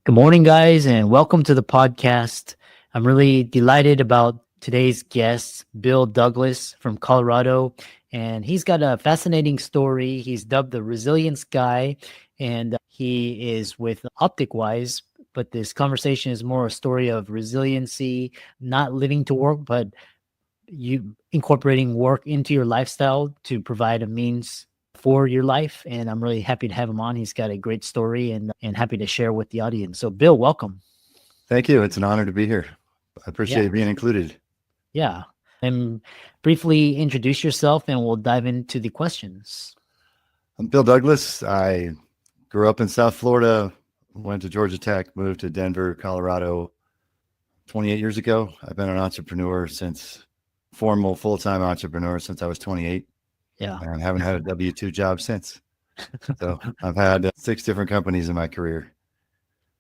Good morning, guys, and welcome to the podcast. I'm really delighted about today's guest, Bill Douglas from Colorado, and he's got a fascinating story. He's dubbed the Resilience Guy, and he is with Optic Wise. But this conversation is more a story of resiliency, not living to work, but you incorporating work into your lifestyle to provide a means for your life. And I'm really happy to have him on. He's got a great story and happy to share with the audience. So Bill, welcome. Thank you. It's an honor to be here. I appreciate Yeah. being included. Yeah. And briefly introduce yourself and we'll dive into the questions. I'm Bill Douglas. I grew up in South Florida, went to Georgia Tech, moved to Denver, Colorado 28 years ago. I've been an entrepreneur formal full-time entrepreneur since I was 28. Yeah. And haven't had a W-2 job since. So I've had 6 different companies in my career.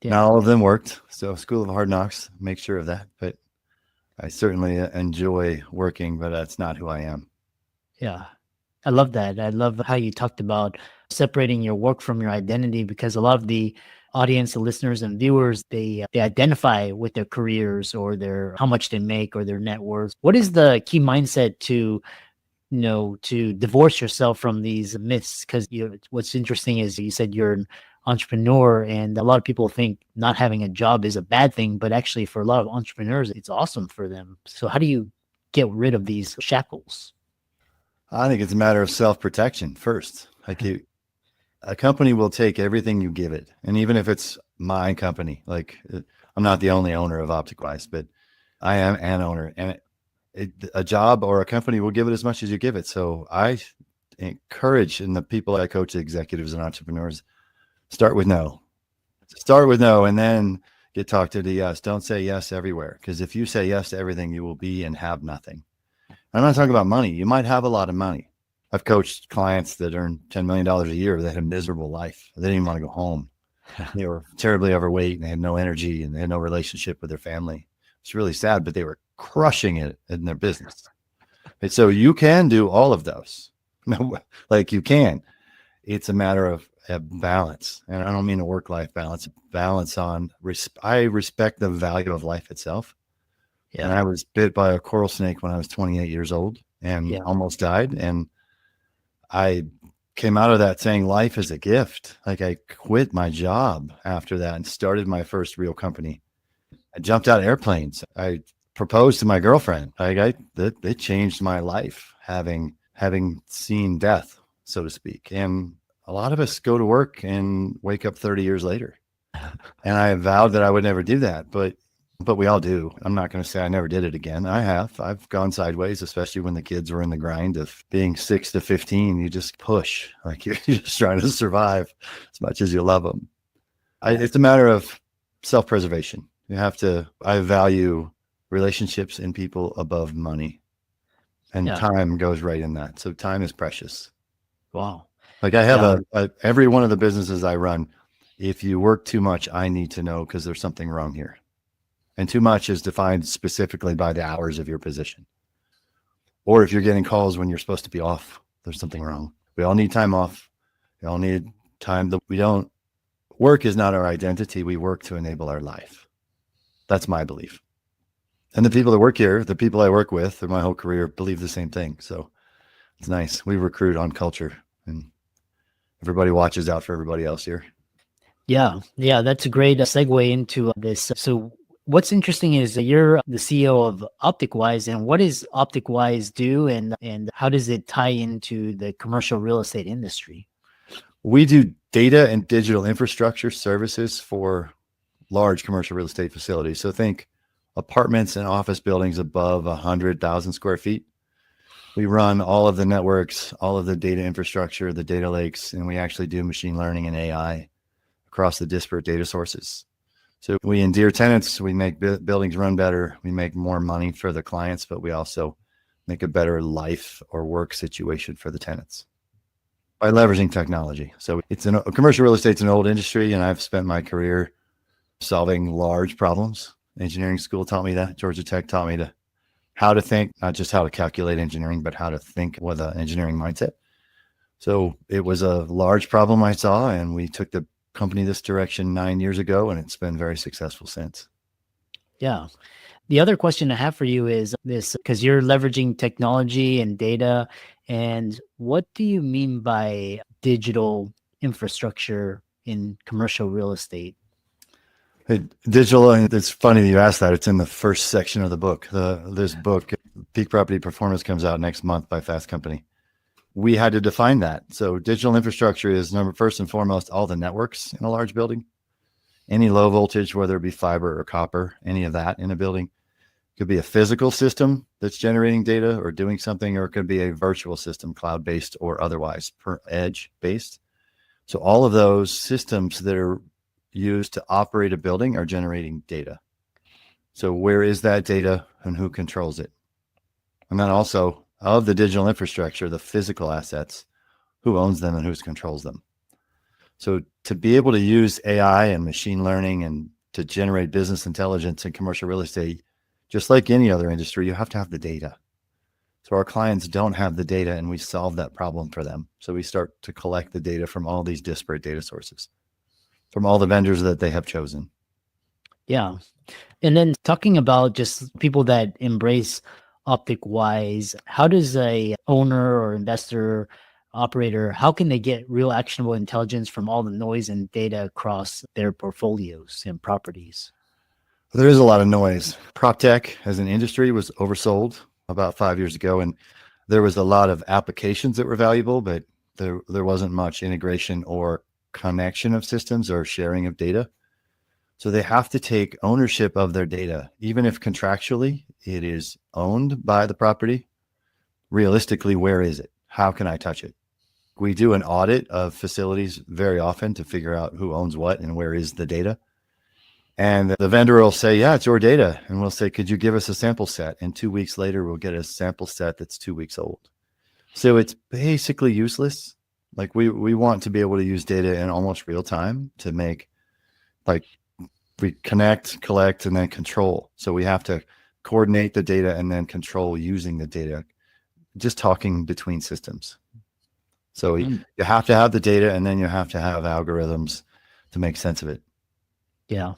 Yeah. Not all of them worked. So School of Hard Knocks, make sure of that. But I certainly enjoy working, but that's not who I am. Yeah. I love that. I love how you talked about separating your work from your identity, because a lot of the audience, the listeners and viewers, they identify with their careers or how much they make or their net worth. What is the key mindset to divorce yourself from these myths? Because what's interesting is you said you're an entrepreneur, and a lot of people think not having a job is a bad thing, but actually for a lot of entrepreneurs, it's awesome for them. So how do you get rid of these shackles? I think it's a matter of self-protection first. A company will take everything you give it. And even if it's my company, like I'm not the only owner of Optic Wise, but I am an owner, and a job or a company will give it as much as you give it. So I encourage, and the people I coach, executives and entrepreneurs, start with no, and then get talked to the yes. Don't say yes everywhere. Because if you say yes to everything, you will be and have nothing. I'm not talking about money. You might have a lot of money. I've coached clients that earn $10 million a year that had a miserable life. They didn't even want to go home. They were terribly overweight and they had no energy and they had no relationship with their family. It's really sad, but they were crushing it in their business. And so you can do all of those. Like you can. It's a matter of balance. And I don't mean a work-life balance on, I respect the value of life itself. Yeah. And I was bit by a coral snake when I was 28 years old and almost died. And I came out of that saying life is a gift. Like I quit my job after that and started my first real company. I jumped out of airplanes. I proposed to my girlfriend. It changed my life having seen death, so to speak. And a lot of us go to work and wake up 30 years later. And I vowed that I would never do that, but we all do. I'm not going to say I never did it again. I've gone sideways, especially when the kids were in the grind of being 6 to 15. You just push, like you're just trying to survive as much as you love them. It's a matter of self-preservation. I value relationships and people above money, and time goes right in that. So time is precious. Wow. Like I have every one of the businesses I run, if you work too much, I need to know because there's something wrong here. And too much is defined specifically by the hours of your position. Or if you're getting calls when you're supposed to be off, there's something wrong. We all need time off. We all need time that work is not our identity. We work to enable our life. That's my belief. And the people that work here, the people I work with through my whole career believe the same thing. So it's nice. We recruit on culture and everybody watches out for everybody else here. Yeah. That's a great segue into this. So what's interesting is that you're the CEO of Optic Wise, and what does Optic Wise do, and how does it tie into the commercial real estate industry? We do data and digital infrastructure services for large commercial real estate facilities. So think apartments and office buildings above 100,000 square feet. We run all of the networks, all of the data infrastructure, the data lakes, and we actually do machine learning and AI across the disparate data sources. So we endear tenants, we make buildings run better, we make more money for the clients, but we also make a better life or work situation for the tenants by leveraging technology. So commercial real estate's an old industry, and I've spent my career solving large problems. Engineering school taught me that. Georgia Tech taught me how to think, not just how to calculate engineering, but how to think with an engineering mindset. So it was a large problem I saw, and we took the company this direction 9 years ago, and it's been very successful since. Yeah. The other question I have for you is this, because you're leveraging technology and data. And what do you mean by digital infrastructure in commercial real estate? Hey, digital, and it's funny that you asked that. It's in the first section of the book. This book, Peak Property Performance, comes out next month by Fast Company. We had to define that. So digital infrastructure is first and foremost all the networks in a large building. Any low voltage, whether it be fiber or copper, any of that in a building. It could be a physical system that's generating data or doing something, or it could be a virtual system, cloud-based or otherwise, per edge-based. So all of those systems that are used to operate a building are generating data. So where is that data and who controls it? And then also of the digital infrastructure, the physical assets, who owns them and who controls them. So to be able to use AI and machine learning and to generate business intelligence in commercial real estate, just like any other industry, you have to have the data. So our clients don't have the data, and we solve that problem for them. So we start to collect the data from all these disparate data sources, from all the vendors that they have chosen. Yeah. And then talking about just people that embrace Optic Wise, how does a owner or investor operator, how can they get real actionable intelligence from all the noise and data across their portfolios and properties? There is a lot of noise. PropTech as an industry was oversold about 5 years ago, and there was a lot of applications that were valuable, but there wasn't much integration or connection of systems or sharing of data. So they have to take ownership of their data, even if contractually it is owned by the property. Realistically, where is it? How can I touch it? We do an audit of facilities very often to figure out who owns what and where is the data. And the vendor will say, yeah, it's your data. And we'll say, could you give us a sample set? And 2 weeks later, we'll get a sample set that's 2 weeks old. So it's basically useless. Like we want to be able to use data in almost real time to make, like, we connect, collect, and then control. So we have to coordinate the data and then control using the data, just talking between systems. So you have to have the data, and then you have to have algorithms to make sense of it. Yeah.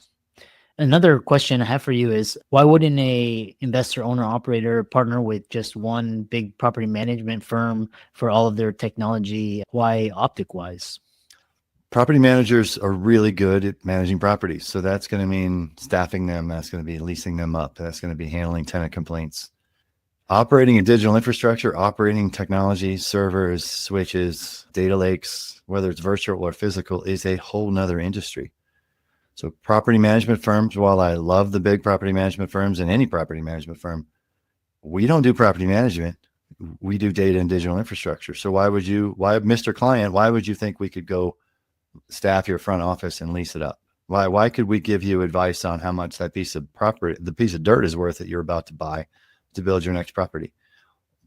Another question I have for you is, why wouldn't a investor, owner, operator partner with just one big property management firm for all of their technology? Why Optic Wise? Property managers are really good at managing properties. So that's going to mean staffing them. That's going to be leasing them up. That's going to be handling tenant complaints. Operating a digital infrastructure, operating technology, servers, switches, data lakes, whether it's virtual or physical, is a whole nother industry. So property management firms, while I love the big property management firms and any property management firm, we don't do property management. We do data and digital infrastructure. So why, Mr. Client, why would you think we could go staff your front office and lease it up? Why could we give you advice on how much that piece of property, the piece of dirt is worth that you're about to buy to build your next property?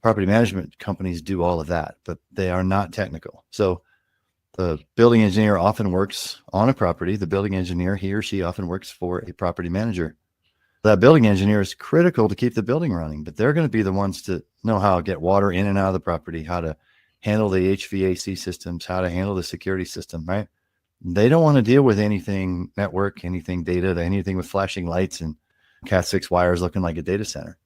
Property management companies do all of that, but they are not technical. So the building engineer often works on a property. The building engineer, he or she often works for a property manager. That building engineer is critical to keep the building running, but they're going to be the ones to know how to get water in and out of the property, how to handle the HVAC systems, how to handle the security system, right? They don't want to deal with anything network, anything data, anything with flashing lights and Cat6 wires looking like a data center.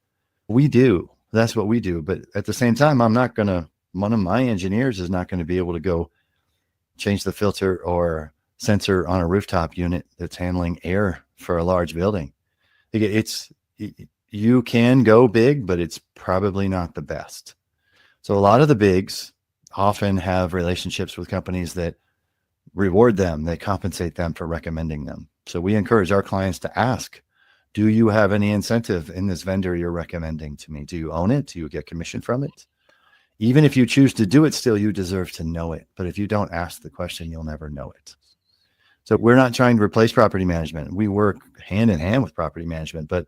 We do. That's what we do. But at the same time, one of my engineers is not going to be able to go change the filter or sensor on a rooftop unit that's handling air for a large building. You can go big, but it's probably not the best. So a lot of the bigs often have relationships with companies that reward them. They compensate them for recommending them. So we encourage our clients to ask, do you have any incentive in this vendor you're recommending to me? Do you own it? Do you get commission from it? Even if you choose to do it, still you deserve to know it. But if you don't ask the question, you'll never know it. So we're not trying to replace property management. We work hand in hand with property management, but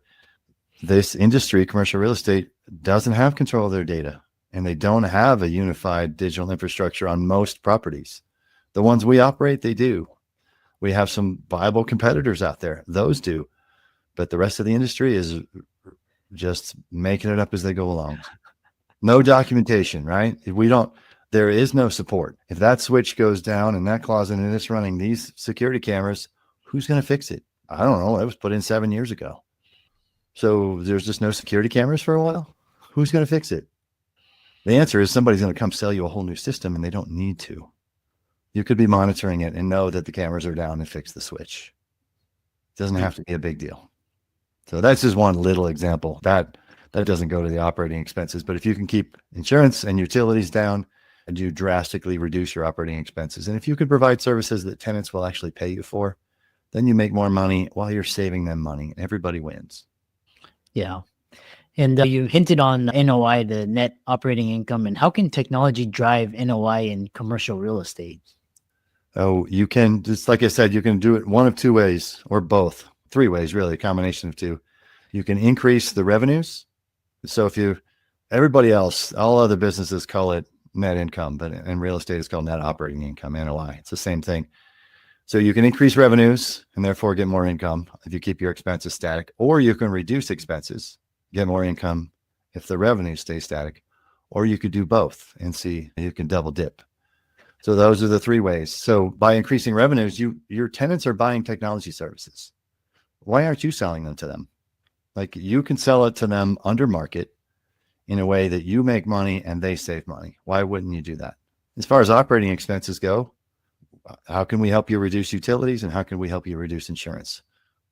this industry, commercial real estate, doesn't have control of their data, and they don't have a unified digital infrastructure on most properties. The ones we operate, they do. We have some viable competitors out there. Those do. But the rest of the industry is just making it up as they go along. No documentation, right? There is no support. If that switch goes down in that closet and it's running these security cameras, who's going to fix it? I don't know. That was put in 7 years ago. So there's just no security cameras for a while. Who's going to fix it? The answer is somebody's going to come sell you a whole new system, and they don't need to. You could be monitoring it and know that the cameras are down and fix the switch. It doesn't have to be a big deal. So that's just one little example. That doesn't go to the operating expenses. But if you can keep insurance and utilities down, and you drastically reduce your operating expenses, and if you can provide services that tenants will actually pay you for, then you make more money while you're saving them money. Everybody wins. Yeah. And you hinted on NOI, the net operating income, and how can technology drive NOI in commercial real estate? Oh, you can, just like I said, you can do it one of two ways, or both, three ways, really, a combination of two. You can increase the revenues. So everybody else, all other businesses call it net income, but in real estate it's called net operating income, NOI. It's the same thing. So you can increase revenues and therefore get more income if you keep your expenses static, or you can reduce expenses, get more income if the revenues stay static, or you could do both and see you can double dip. So those are the three ways. So by increasing revenues, your tenants are buying technology services. Why aren't you selling them to them? Like, you can sell it to them under market in a way that you make money and they save money. Why wouldn't you do that? As far as operating expenses go, how can we help you reduce utilities, and how can we help you reduce insurance?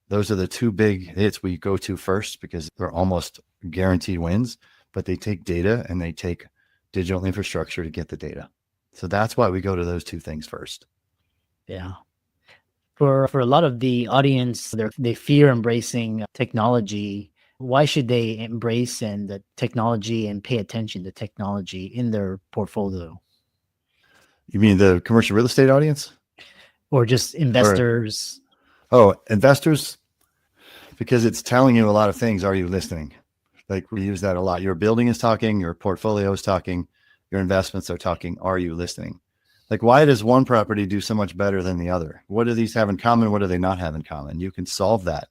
Those are the two big hits we go to first because they're almost guaranteed wins, but they take data and they take digital infrastructure to get the data. So that's why we go to those two things first. Yeah. For a lot of the audience, they fear embracing technology. Why should they embrace the technology and pay attention to technology in their portfolio? You mean the commercial real estate audience? Or just investors? Investors, because it's telling you a lot of things. Are you listening? Like, we use that a lot. Your building is talking, your portfolio is talking, your investments are talking. Are you listening? Like, why does one property do so much better than the other? What do these have in common? What do they not have in common? You can solve that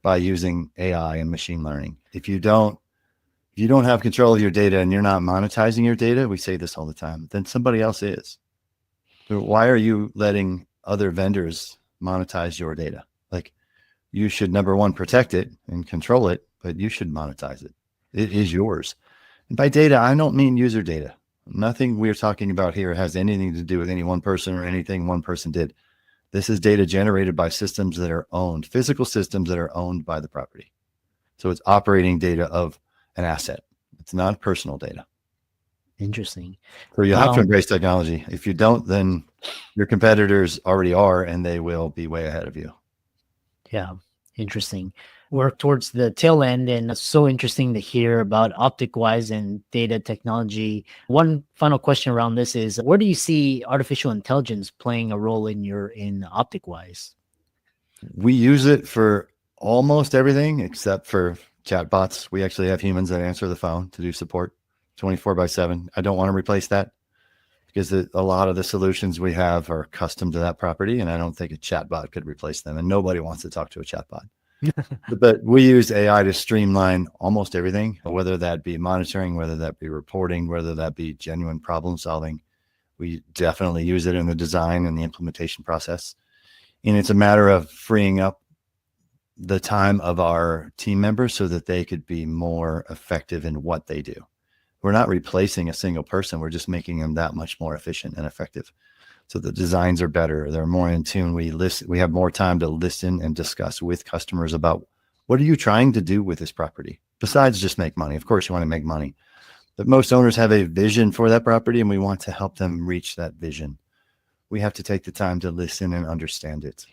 by using AI and machine learning. If you don't have control of your data and you're not monetizing your data, we say this all the time, then somebody else is. So why are you letting other vendors monetize your data? Like, you should, number one, protect it and control it, but you should monetize it. It is yours. And by data, I don't mean user data. Nothing we're talking about here has anything to do with any one person or anything one person did. This is data generated by systems that are owned, physical systems that are owned by the property. So it's operating data of an asset. It's not personal data. Interesting. So you have to embrace technology. If you don't, then your competitors already are, and they will be way ahead of you. Yeah. Interesting. We're towards the tail end, and it's so interesting to hear about Optic Wise and data technology. One final question around this is, where do you see artificial intelligence playing a role in Optic Wise? We use it for almost everything except for chatbots. We actually have humans that answer the phone to do support 24/7. I don't want to replace that because a lot of the solutions we have are custom to that property, and I don't think a chatbot could replace them, and nobody wants to talk to a chatbot. But we use AI to streamline almost everything, whether that be monitoring, whether that be reporting, whether that be genuine problem solving. We definitely use it in the design and the implementation process. And it's a matter of freeing up the time of our team members so that they could be more effective in what they do. We're not replacing a single person. We're just making them that much more efficient and effective. So the designs are better. They're more in tune. We have more time to listen and discuss with customers about, what are you trying to do with this property besides just make money? Of course you want to make money, but most owners have a vision for that property, and we want to help them reach that vision. We have to take the time to listen and understand it.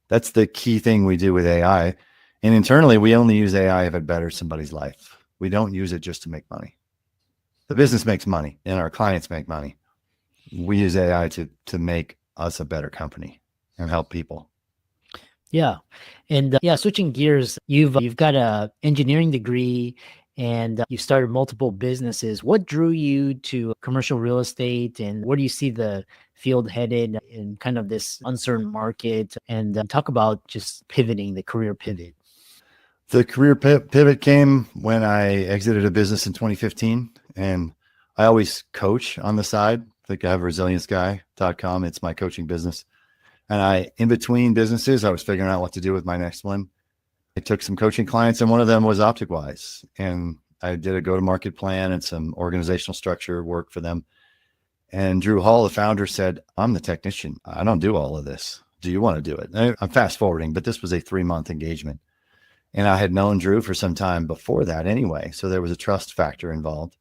That's the key thing we do with AI. And internally, we only use AI if it betters somebody's life. We don't use it just to make money. The business makes money and our clients make money. We use AI to make us a better company and help people. Yeah. And switching gears, you've got a engineering degree and you started multiple businesses. What drew you to commercial real estate, and where do you see the field headed in kind of this uncertain market? And talk about just pivoting, the career pivot. The career pivot came when I exited a business in 2015, and I always coach on the side. I think I have resilienceguy.com. It's my coaching business. And in between businesses, I was figuring out what to do with my next one. I took some coaching clients, and one of them was Optic Wise. And I did a go-to-market plan and some organizational structure work for them. And Drew Hall, the founder, said, I'm the technician. I don't do all of this. Do you want to do it? And I'm fast forwarding, but this was a 3-month engagement. And I had known Drew for some time before that anyway. So there was a trust factor involved.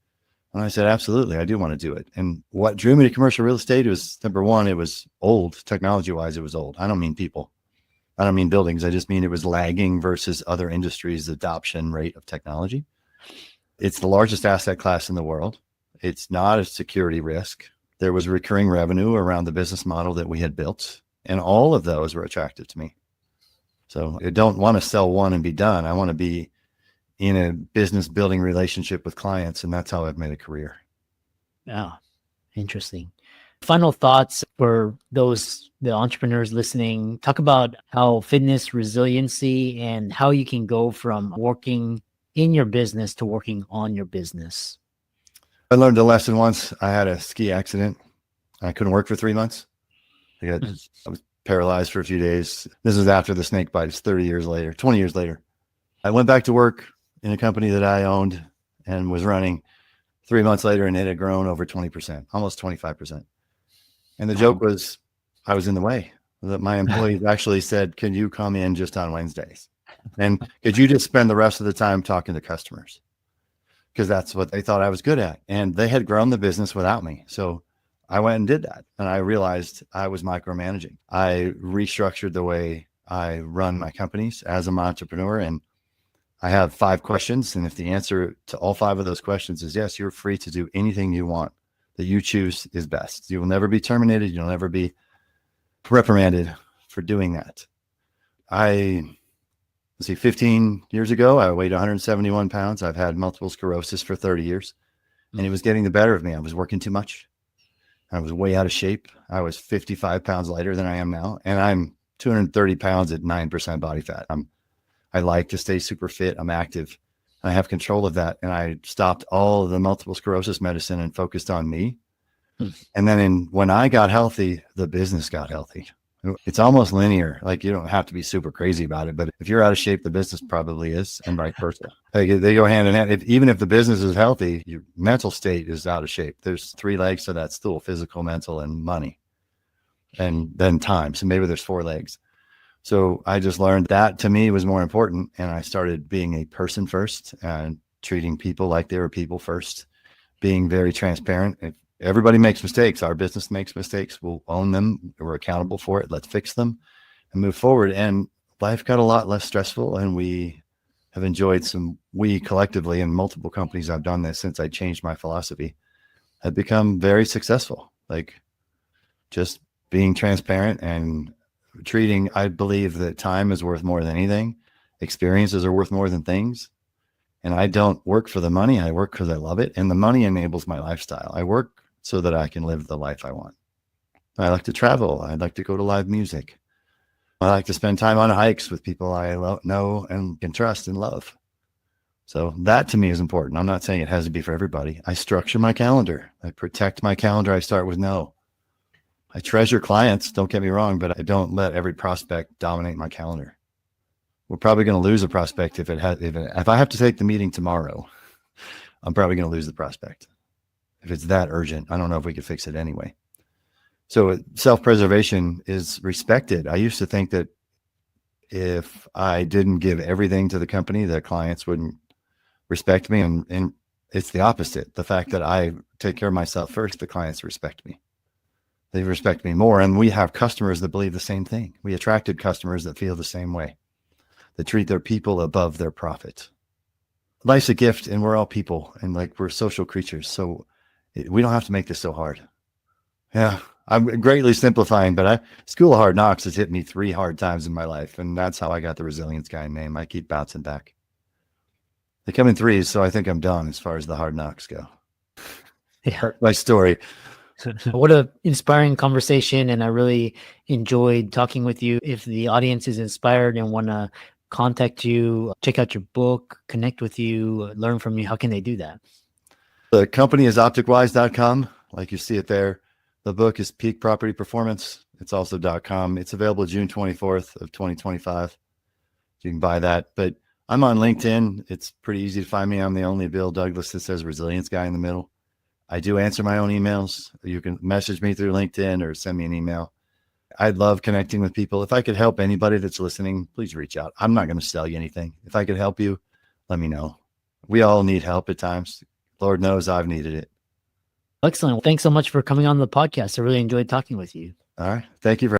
And I said, absolutely, I do want to do it. And what drew me to commercial real estate was, number one, it was old. Technology-wise, it was old. I don't mean people. I don't mean buildings. I just mean it was lagging versus other industries' adoption rate of technology. It's the largest asset class in the world. It's not a security risk. There was recurring revenue around the business model that we had built. And all of those were attractive to me. So I don't want to sell one and be done. I want to be in a business building relationship with clients. And that's how I've made a career. Yeah, interesting. Final thoughts for the entrepreneurs listening. Talk about how fitness, resiliency, and how you can go from working in your business to working on your business. I learned a lesson once. I had a ski accident. I couldn't work for 3 months. I was paralyzed for a few days. This was after the Snakebite. It's 20 years later. I went back to work in a company that I owned and was running 3 months later, and it had grown over 20%, almost 25%. And the joke was I was in the way. That my employees actually said, can you come in just on Wednesdays? And could you just spend the rest of the time talking to customers? Because that's what they thought I was good at. And they had grown the business without me. So I went and did that. And I realized I was micromanaging. I restructured the way I run my companies as an entrepreneur. And I have 5 questions. And if the answer to all 5 of those questions is yes, you're free to do anything you want that you choose is best. You will never be terminated. You'll never be reprimanded for doing that. 15 years ago, I weighed 171 pounds. I've had multiple sclerosis for 30 years, and it was getting the better of me. I was working too much. I was way out of shape. I was 55 pounds lighter than I am now, and I'm 230 pounds at 9% body fat. I like to stay super fit. I'm active. I have control of that. And I stopped all of the multiple sclerosis medicine and focused on me. And then when I got healthy, the business got healthy. It's almost linear. Like, you don't have to be super crazy about it, but if you're out of shape, the business probably is, and vice versa. They go hand in hand. Even if the business is healthy, your mental state is out of shape. There's 3 legs to that stool: physical, mental, and money, and then time. So maybe there's 4 legs. So I just learned that to me was more important. And I started being a person first and treating people like they were people first, being very transparent. If everybody makes mistakes, our business makes mistakes, we'll own them. We're accountable for it. Let's fix them and move forward. And life got a lot less stressful. And we have enjoyed we collectively, in multiple companies I've done this since I changed my philosophy, have become very successful. Like, just being transparent and treating, I believe that time is worth more than anything. Experiences are worth more than things. And I don't work for the money. I work because I love it. And the money enables my lifestyle. I work so that I can live the life I want. I like to travel. I like to go to live music. I like to spend time on hikes with people I know and can trust and love. So that to me is important. I'm not saying it has to be for everybody. I structure my calendar. I protect my calendar. I start with no. I treasure clients, don't get me wrong, but I don't let every prospect dominate my calendar. We're probably going to lose a prospect if I have to take the meeting tomorrow. I'm probably going to lose the prospect. If it's that urgent, I don't know if we could fix it anyway. So self-preservation is respected. I used to think that if I didn't give everything to the company, that clients wouldn't respect me. And it's the opposite. The fact that I take care of myself first, the clients respect me. They respect me more. And we have customers that believe the same thing. We attracted customers that feel the same way, that treat their people above their profit. Life's a gift, and we're all people, and we're social creatures. So we don't have to make this so hard. Yeah, I'm greatly simplifying, but School of Hard Knocks has hit me 3 hard times in my life. And that's how I got the Resilience Guy name. I keep bouncing back. They come in 3s. So I think I'm done as far as the hard knocks go. Yeah. My story. What an inspiring conversation. And I really enjoyed talking with you. If the audience is inspired and want to contact you, check out your book, connect with you, learn from you, how can they do that? The company is opticwise.com, like you see it there. The book is Peak Property Performance. It's also .com. It's available June 24th of 2025. You can buy that. But I'm on LinkedIn. It's pretty easy to find me. I'm the only Bill Douglas that says resilience guy in the middle. I do answer my own emails. You can message me through LinkedIn or send me an email. I love connecting with people. If I could help anybody that's listening, please reach out. I'm not going to sell you anything. If I could help you, let me know. We all need help at times. Lord knows I've needed it. Excellent. Thanks so much for coming on the podcast. I really enjoyed talking with you. All right. Thank you for